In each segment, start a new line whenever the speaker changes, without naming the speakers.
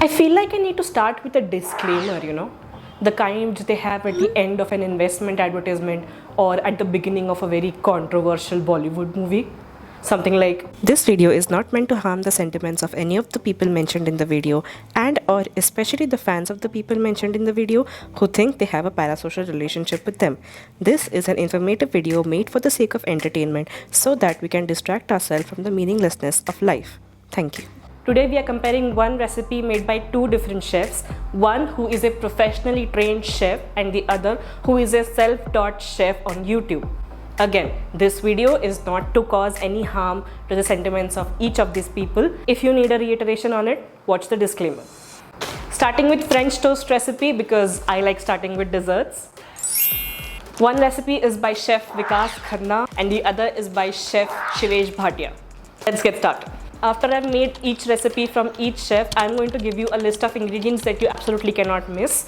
I feel like I need to start with a disclaimer, the kind they have at the end of an investment advertisement or at the beginning of a very controversial Bollywood movie. Something like, this video is not meant to harm the sentiments of any of the people mentioned in the video and or especially the fans of the people mentioned in the video who think they have a parasocial relationship with them. This is an informative video made for the sake of entertainment so that we can distract ourselves from the meaninglessness of life. Thank you. Today we are comparing one recipe made by two different chefs, one who is a professionally trained chef and the other who is a self-taught chef on YouTube. Again, this video is not to cause any harm to the sentiments of each of these people. If you need a reiteration on it, watch the disclaimer. Starting with French toast recipe because I like starting with desserts. One recipe is by Chef Vikas Khanna and the other is by Chef Shivesh Bhatia. Let's get started. After I've made each recipe from each chef, I'm going to give you a list of ingredients that you absolutely cannot miss,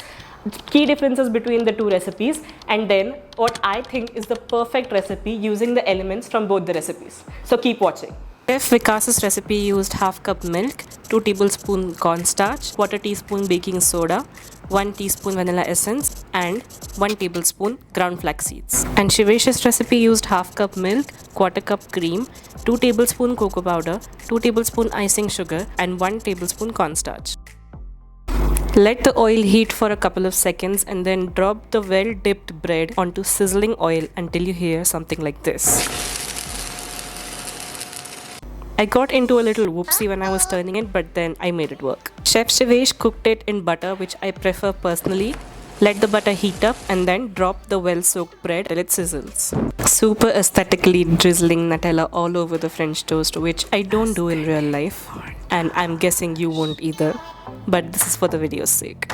key differences between the two recipes, and then what I think is the perfect recipe using the elements from both the recipes. So keep watching. Chef Vikas's recipe used half cup milk, 2 tablespoon cornstarch, quarter teaspoon baking soda, 1 teaspoon vanilla essence and 1 tablespoon ground flax seeds. And Shivesh's recipe used half cup milk, quarter cup cream, 2 tablespoon cocoa powder, 2 tablespoon icing sugar and 1 tablespoon cornstarch. Let the oil heat for a couple of seconds and then drop the well dipped bread onto sizzling oil until you hear something like this. I got into a little whoopsie when I was turning it, but then I made it work. Chef Shivesh cooked it in butter, which I prefer personally. Let the butter heat up and then drop the well-soaked bread till it sizzles. Super aesthetically drizzling Nutella all over the French toast, which I don't do in real life, and I'm guessing you won't either, but this is for the video's sake.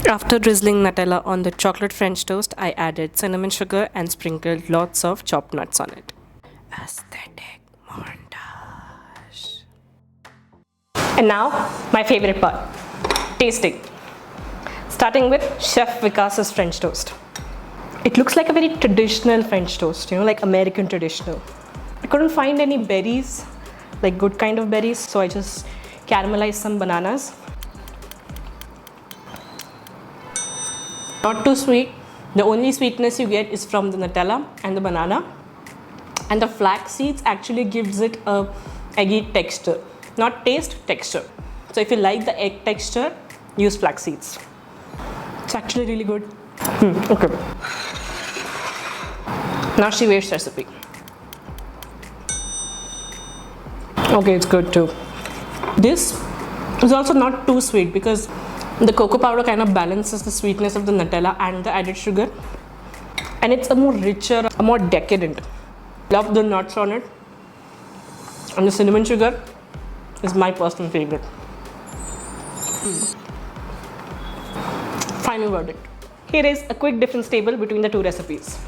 After drizzling Nutella on the chocolate French toast, I added cinnamon sugar and sprinkled lots of chopped nuts on it. Aesthetic montage. And now, my favorite part, tasting. Starting with Chef Vikas's French toast. It looks like a very traditional French toast, like American traditional. I couldn't find any berries, like good kind of berries, so I just caramelized some bananas. Not too sweet. The only sweetness you get is from the Nutella and the banana. And the flax seeds actually gives it a eggy texture. Not taste, texture. So if you like the egg texture, use flax seeds. It's actually really good. Okay. Now Shivesh's recipe. Okay, it's good too. This is also not too sweet because the cocoa powder kind of balances the sweetness of the Nutella and the added sugar. And it's a more richer, a more decadent. Love the nuts on it. And the cinnamon sugar is my personal favorite. Final verdict. Here is a quick difference table between the two recipes.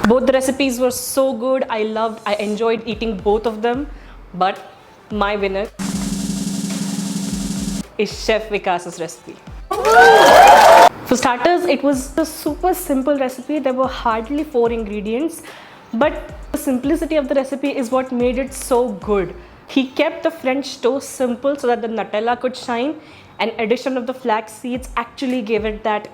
Both the recipes were so good. I enjoyed eating both of them. But my winner is Chef Vikas's recipe. For starters, it was a super simple recipe. There were hardly 4 ingredients, but the simplicity of the recipe is what made it so good. He kept the French toast simple so that the Nutella could shine, and addition of the flax seeds actually gave it that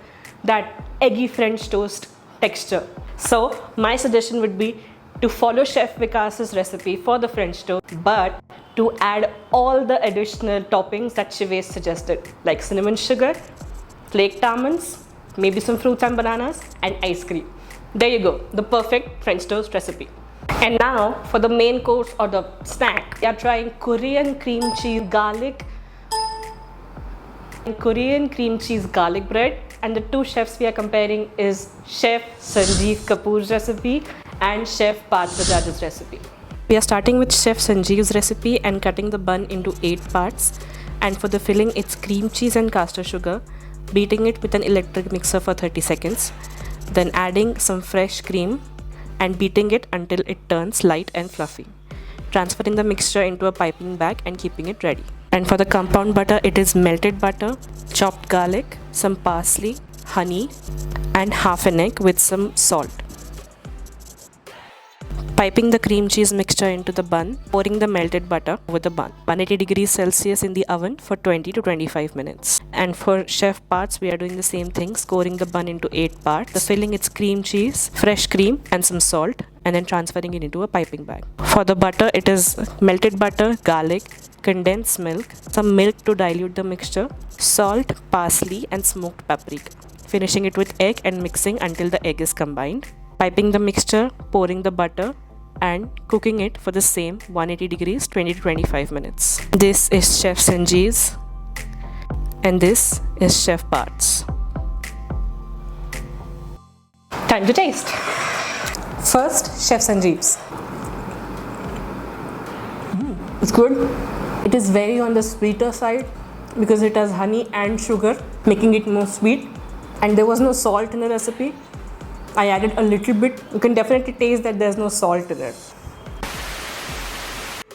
eggy French toast texture. So my suggestion would be to follow Chef Vikas's recipe for the French toast, but to add all the additional toppings that Shivesh suggested, like cinnamon sugar, flaked almonds, maybe some fruits and bananas, and ice cream. There you go, the perfect French toast recipe. And now for the main course or the snack, we are trying Korean cream cheese garlic bread. And the two chefs we are comparing is Chef Sanjeev Kapoor's recipe and Chef Parth Bajaj's recipe. We are starting with Chef Sanjeev's recipe and cutting the bun into 8 parts. And for the filling, it's cream cheese and caster sugar, beating it with an electric mixer for 30 seconds, then adding some fresh cream and beating it until it turns light and fluffy. Transferring the mixture into a piping bag and keeping it ready. And for the compound butter, it is melted butter, chopped garlic, some parsley, honey, and half an egg with some salt. Piping the cream cheese mixture into the bun, pouring the melted butter over the bun. 180 degrees Celsius in the oven for 20 to 25 minutes. And for chef parts, we are doing the same thing, scoring the bun into 8 parts. The filling, it's cream cheese, fresh cream and some salt, and then transferring it into a piping bag. For the butter, it is melted butter, garlic, condensed milk, some milk to dilute the mixture, salt, parsley and smoked paprika. Finishing it with egg and mixing until the egg is combined. Piping the mixture, pouring the butter and cooking it for the same 180 degrees 20 to 25 minutes. This is Chef Sanjeev's and this is Chef Parth's. Time to taste. First, Chef Sanjeev's. It's good. It is very on the sweeter side because it has honey and sugar, making it more sweet. And there was no salt in the recipe. I added a little bit. You can definitely taste that there's no salt in it.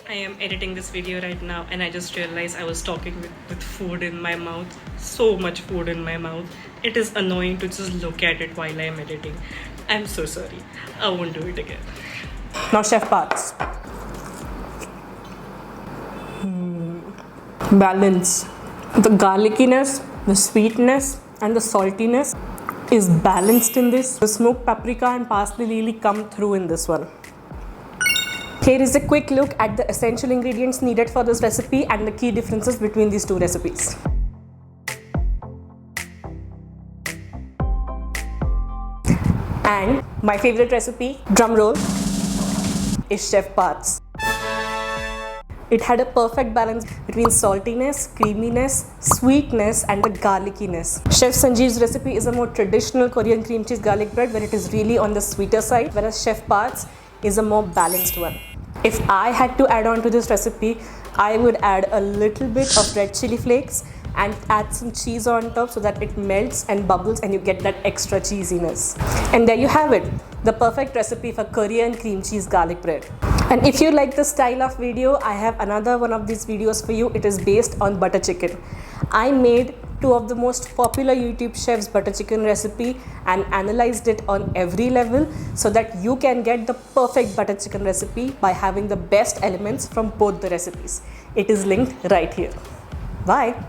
I am editing this video right now and I just realized I was talking with food in my mouth. So much food in my mouth. It is annoying to just look at it while I am editing. I'm so sorry. I won't do it again. Now Chef Parth's. Balance. The garlickiness, the sweetness and the saltiness is balanced in this. The smoked paprika and parsley really come through in this one. Here is a quick look at the essential ingredients needed for this recipe and the key differences between these two recipes. And my favorite recipe, drum roll, is Chef Parth's. It had a perfect balance between saltiness, creaminess, sweetness and the garlickiness. Chef Sanjeev's recipe is a more traditional Korean cream cheese garlic bread where it is really on the sweeter side, whereas Chef Parth's is a more balanced one. If I had to add on to this recipe, I would add a little bit of red chili flakes and add some cheese on top so that it melts and bubbles and you get that extra cheesiness. And there you have it, the perfect recipe for Korean cream cheese garlic bread. And if you like this style of video, I have another one of these videos for you. It is based on butter chicken. I made two of the most popular YouTube chefs' butter chicken recipe and analyzed it on every level so that you can get the perfect butter chicken recipe by having the best elements from both the recipes. It is linked right here. Bye.